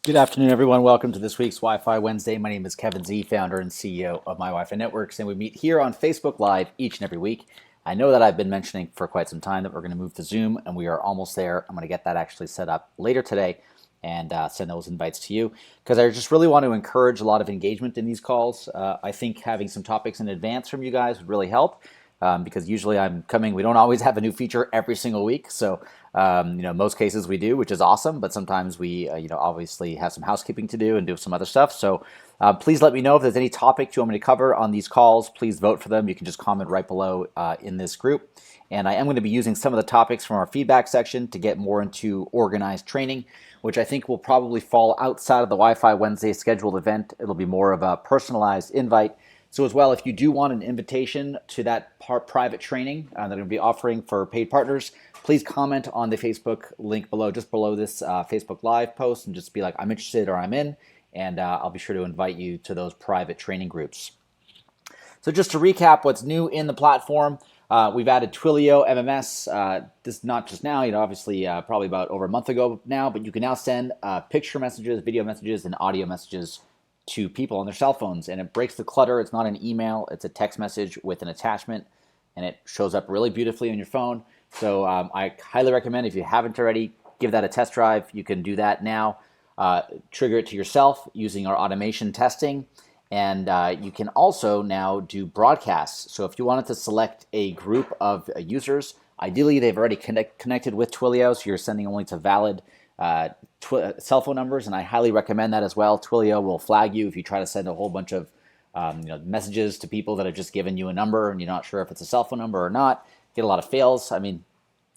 Good afternoon, everyone. Welcome to this week's Wi-Fi Wednesday. My name is Kevin Z, founder and CEO of My Wi-Fi Networks, and we meet here on Facebook Live each and every week. I know that I've been mentioning for quite some time that we're going to move to Zoom, and we are almost there. I'm going to get that actually set up later today and send those invites to you because I just really want to encourage a lot of engagement in these calls. I think having some topics in advance from you guys would really help. Because usually I'm coming, we don't always have a new feature every single week. So, most cases we do, which is awesome, but sometimes we, obviously have some housekeeping to do and do some other stuff. So please let me know if there's any topics you want me to cover on these calls. Please vote for them. You can just comment right below in this group. And I am going to be using some of the topics from our feedback section to get more into organized training, which I think will probably fall outside of the Wi-Fi Wednesday scheduled event. It'll be more of a personalized invite. So as well, if you do want an invitation to that private training that I'm going to be offering for paid partners, please comment on the Facebook link below, just below this Facebook Live post, and just be like, I'm interested or I'm in, and I'll be sure to invite you to those private training groups. So just to recap what's new in the platform, we've added Twilio MMS. This is not just now, obviously probably about over a month ago now, but you can now send picture messages, video messages, and audio messages to people on their cell phones, and it breaks the clutter. It's not an email, it's a text message with an attachment, and it shows up really beautifully on your phone. So I highly recommend, if you haven't already, give that a test drive. You can do that now. Trigger it to yourself using our automation testing, and you can also now do broadcasts. So if you wanted to select a group of users, ideally they've already connected with Twilio, so you're sending only to valid cell phone numbers, and I highly recommend that as well. Twilio will flag you if you try to send a whole bunch of messages to people that have just given you a number and you're not sure if it's a cell phone number or not. Get a lot of fails. I mean,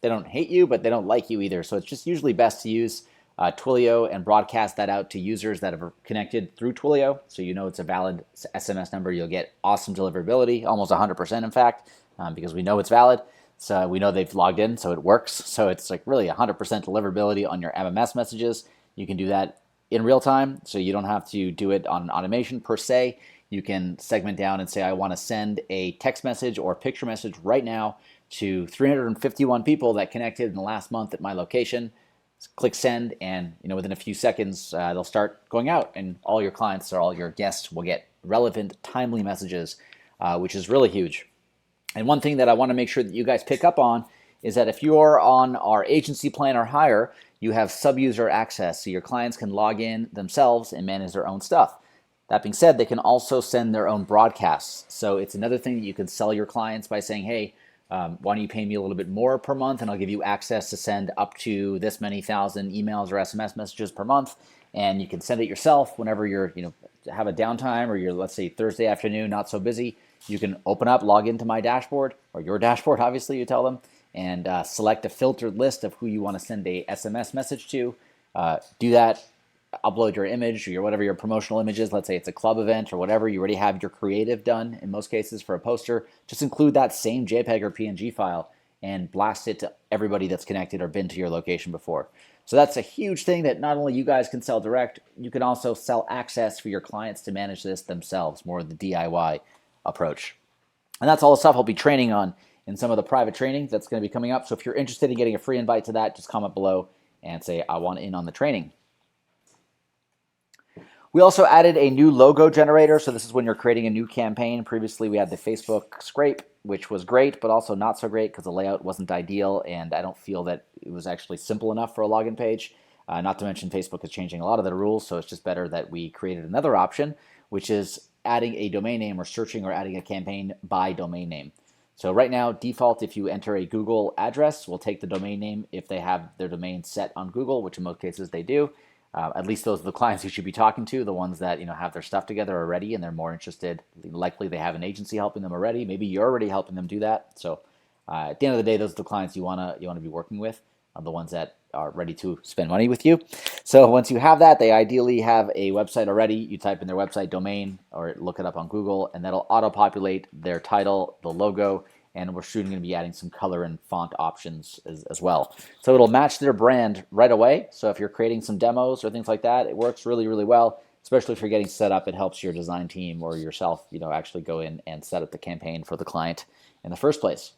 they don't hate you, but they don't like you either. So it's just usually best to use Twilio and broadcast that out to users that have connected through Twilio. So it's a valid SMS number. You'll get awesome deliverability, almost 100% in fact, because we know it's valid. So we know they've logged in, so it works. So it's like really 100% deliverability on your MMS messages. You can do that in real time, so you don't have to do it on automation per se. You can segment down and say, I want to send a text message or picture message right now to 351 people that connected in the last month at my location. Click send, and within a few seconds, they'll start going out, and all your clients or all your guests will get relevant, timely messages, which is really huge. And one thing that I want to make sure that you guys pick up on is that if you're on our agency plan or higher, you have sub-user access, so your clients can log in themselves and manage their own stuff. That being said, they can also send their own broadcasts. So it's another thing that you can sell your clients by saying, hey, why don't you pay me a little bit more per month, and I'll give you access to send up to this many thousand emails or SMS messages per month, and you can send it yourself whenever you're, have a downtime, or you're, let's say, Thursday afternoon, not so busy. You can open up, log into my dashboard, or your dashboard, obviously, you tell them, and select a filtered list of who you want to send a SMS message to. Do that, upload your image or whatever your promotional image is. Let's say it's a club event or whatever. You already have your creative done in most cases for a poster. Just include that same JPEG or PNG file and blast it to everybody that's connected or been to your location before. So that's a huge thing that not only you guys can sell direct, you can also sell access for your clients to manage this themselves, more of the DIY approach. And that's all the stuff I'll be training on in some of the private training that's going to be coming up. So if you're interested in getting a free invite to that, just comment below and say, I want in on the training. We also added a new logo generator. So this is when you're creating a new campaign. Previously, we had the Facebook scrape, which was great, but also not so great because the layout wasn't ideal, and I don't feel that it was actually simple enough for a login page. Not to mention Facebook is changing a lot of the rules, so it's just better that we created another option, which is adding a domain name or searching or adding a campaign by domain name. So right now, default, if you enter a Google address, we'll take the domain name if they have their domain set on Google, which in most cases they do. At least those are the clients you should be talking to, the ones that have their stuff together already and they're more interested. Likely they have an agency helping them already. Maybe you're already helping them do that. So at the end of the day, those are the clients you wanna be working with, the ones that are ready to spend money with you. So once you have that, they ideally have a website already. You type in their website domain or look it up on Google, and that'll auto-populate their title, the logo, and we're soon going to be adding some color and font options as well. So it'll match their brand right away. So if you're creating some demos or things like that, it works really, really well, especially if you're getting set up. It helps your design team or yourself, actually go in and set up the campaign for the client in the first place.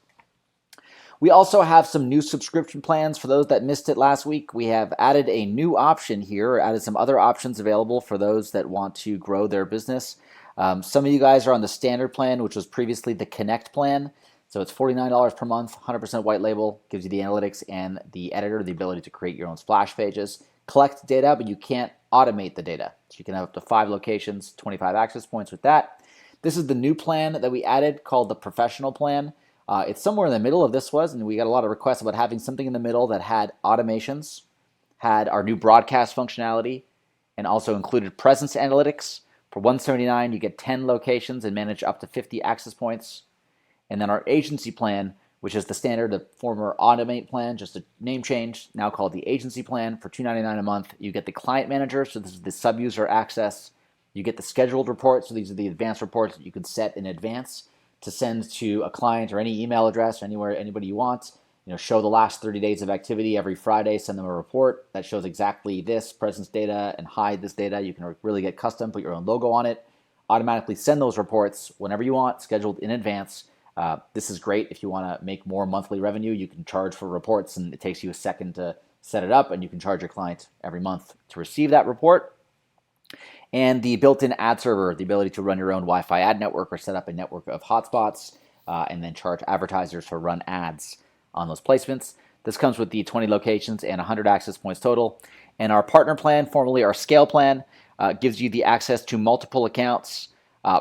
We also have some new subscription plans for those that missed it last week. We have added a new option here, or added some other options available for those that want to grow their business. Some of you guys are on the standard plan, which was previously the Connect plan. So it's $49 per month, 100% white label, gives you the analytics and the editor, the ability to create your own splash pages, collect data, but you can't automate the data. So you can have up to 5 locations, 25 access points with that. This is the new plan that we added called the Professional plan. It's somewhere in the middle of this and we got a lot of requests about having something in the middle that had automations, had our new broadcast functionality, and also included presence analytics. For $179, you get 10 locations and manage up to 50 access points. And then our agency plan, which is the standard, the former Automate plan, just a name change, now called the agency plan. For $299 a month, you get the client manager, so this is the sub-user access. You get the scheduled reports, so these are the advanced reports that you can set in advance to send to a client or any email address, anywhere, anybody you want. Show the last 30 days of activity every Friday, send them a report that shows exactly this presence data and hide this data. You can really get custom, put your own logo on it, automatically send those reports whenever you want, scheduled in advance. This is great if you want to make more monthly revenue. You can charge for reports, and it takes you a second to set it up, and you can charge your client every month to receive that report. And the built-in ad server, the ability to run your own Wi-Fi ad network or set up a network of hotspots, and then charge advertisers to run ads on those placements. This comes with the 20 locations and 100 access points total. And our partner plan, formerly our scale plan, gives you the access to multiple accounts,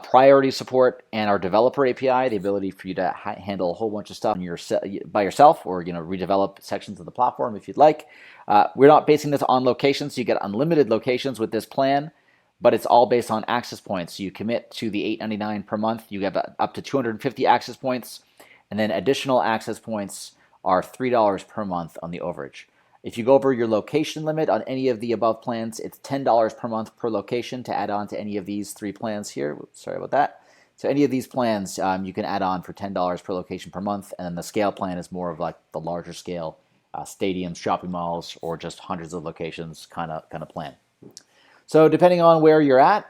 priority support, and our developer API, the ability for you to handle a whole bunch of stuff by yourself, or redevelop sections of the platform if you'd like. We're not basing this on locations, so you get unlimited locations with this plan, but it's all based on access points. So you commit to the $8.99 per month, you have up to 250 access points, and then additional access points are $3 per month on the overage. If you go over your location limit on any of the above plans, it's $10 per month per location to add on to any of these 3 plans here. Sorry about that. So any of these plans you can add on for $10 per location per month, and then the scale plan is more of like the larger scale stadiums, shopping malls, or just hundreds of locations kind of plan. So depending on where you're at,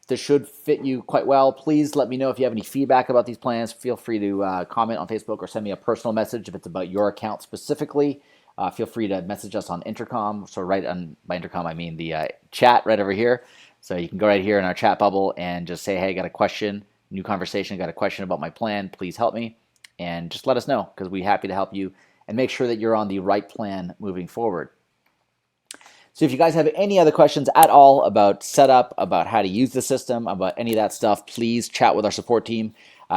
this should fit you quite well. Please let me know if you have any feedback about these plans. Feel free to comment on Facebook or send me a personal message if it's about your account specifically. Feel free to message us on Intercom. So right on, by Intercom, I mean the chat right over here. So you can go right here in our chat bubble and just say, hey, got a question, new conversation, got a question about my plan, please help me. And just let us know, because we're happy to help you and make sure that you're on the right plan moving forward. So if you guys have any other questions at all about setup, about how to use the system, about any of that stuff, please chat with our support team.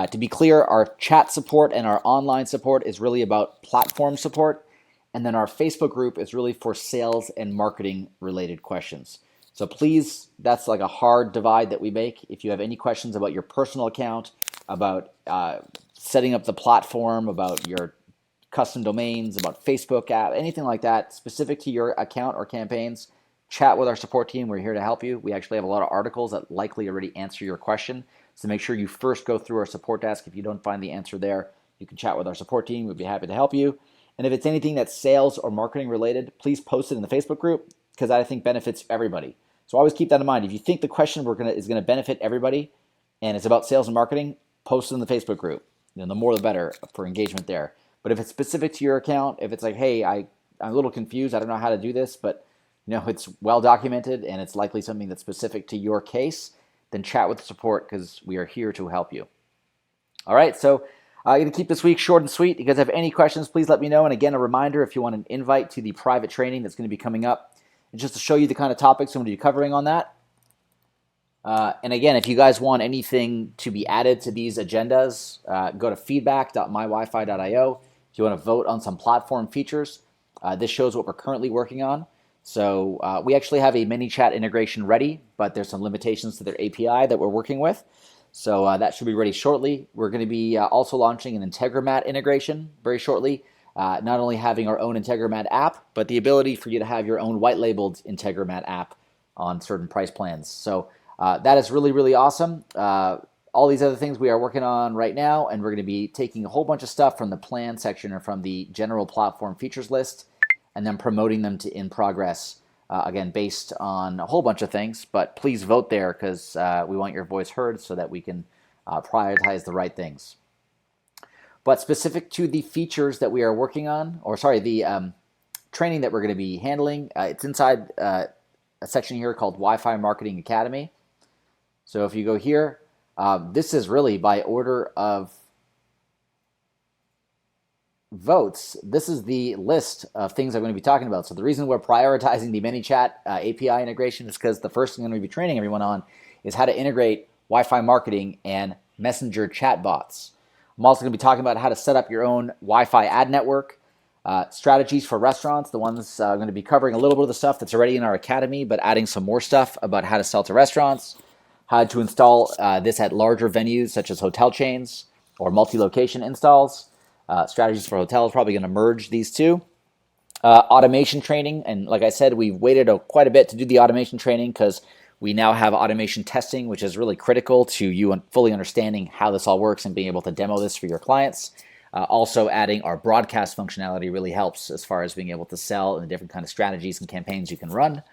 To be clear, our chat support and our online support is really about platform support. And then our Facebook group is really for sales and marketing related questions. So please, that's like a hard divide that we make. If you have any questions about your personal account, about setting up the platform, about your custom domains, about Facebook app, anything like that, specific to your account or campaigns, chat with our support team. We're here to help you. We actually have a lot of articles that likely already answer your question. So make sure you first go through our support desk. If you don't find the answer there, you can chat with our support team. We'd be happy to help you. And if it's anything that's sales or marketing related, please post it in the Facebook group, because I think benefits everybody. So always keep that in mind. If you think the question is going to benefit everybody and it's about sales and marketing, post it in the Facebook group. The more the better for engagement there. But if it's specific to your account, if it's like, hey, I'm a little confused, I don't know how to do this, but it's well documented and it's likely something that's specific to your case, then chat with the support, because we are here to help you. All right, so I'm going to keep this week short and sweet. If you guys have any questions, please let me know. And again, a reminder, if you want an invite to the private training that's going to be coming up, and just to show you the kind of topics I'm going to be covering on that. And again, if you guys want anything to be added to these agendas, go to feedback.mywifi.io. If you want to vote on some platform features, this shows what we're currently working on. So we actually have a mini chat integration ready, but there's some limitations to their API that we're working with. So that should be ready shortly. We're going to be also launching an Integromat integration very shortly. Not only having our own Integromat app, but the ability for you to have your own white labeled Integromat app on certain price plans. So that is really, really awesome. All these other things we are working on right now, and we're going to be taking a whole bunch of stuff from the plan section or from the general platform features list, and then promoting them to in progress, again, based on a whole bunch of things. But please vote there, because we want your voice heard so that we can prioritize the right things. But specific to the features that we are working on, or sorry, the training that we're going to be handling, it's inside a section here called Wi-Fi Marketing Academy. So if you go here, this is really by order of votes. This is the list of things I'm going to be talking about. So the reason we're prioritizing the ManyChat API integration is because the first thing I'm going to be training everyone on is how to integrate Wi-Fi marketing and messenger chatbots. I'm also going to be talking about how to set up your own Wi-Fi ad network, strategies for restaurants, the ones I'm going to be covering a little bit of the stuff that's already in our academy, but adding some more stuff about how to sell to restaurants, how to install this at larger venues such as hotel chains or multi-location installs. Strategies for hotels, probably going to merge these two. Automation training, and like I said, we've waited quite a bit to do the automation training because we now have automation testing, which is really critical to you fully understanding how this all works and being able to demo this for your clients. Also adding our broadcast functionality really helps as far as being able to sell and the different kind of strategies and campaigns you can run.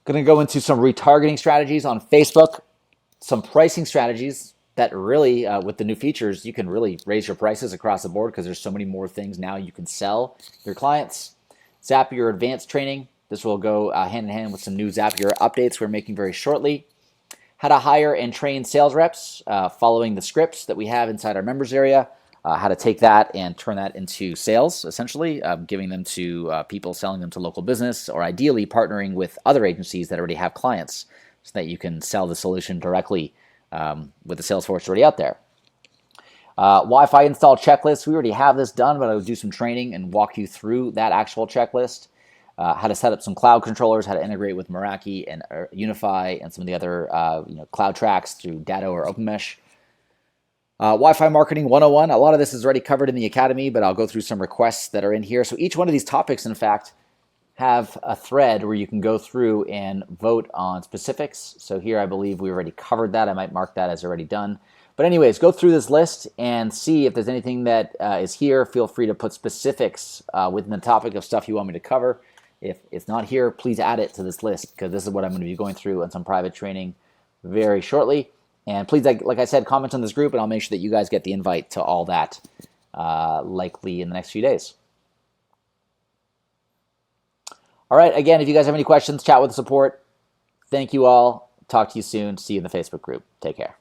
Going to go into some retargeting strategies on Facebook, some pricing strategies that really, with the new features, you can really raise your prices across the board because there's so many more things now you can sell your clients. Zapier Advanced training. This will go hand in hand with some new Zapier updates we're making very shortly. How to hire and train sales reps following the scripts that we have inside our members area. How to take that and turn that into sales, essentially, giving them to people, selling them to local business, or ideally partnering with other agencies that already have clients so that you can sell the solution directly with the sales force already out there. Wi-Fi install checklist. We already have this done, but I'll do some training and walk you through that actual checklist. How to set up some cloud controllers, how to integrate with Meraki and Unify and some of the other cloud tracks through Datto or OpenMesh. Wi-Fi Marketing 101. A lot of this is already covered in the Academy, but I'll go through some requests that are in here. So each one of these topics, in fact, have a thread where you can go through and vote on specifics. So here I believe we already covered that. I might mark that as already done. But anyways, go through this list and see if there's anything that is here. Feel free to put specifics within the topic of stuff you want me to cover. If it's not here, please add it to this list because this is what I'm going to be going through on some private training very shortly. And please, like I said, comment on this group and I'll make sure that you guys get the invite to all that likely in the next few days. All right, again, if you guys have any questions, chat with the support. Thank you all. Talk to you soon. See you in the Facebook group. Take care.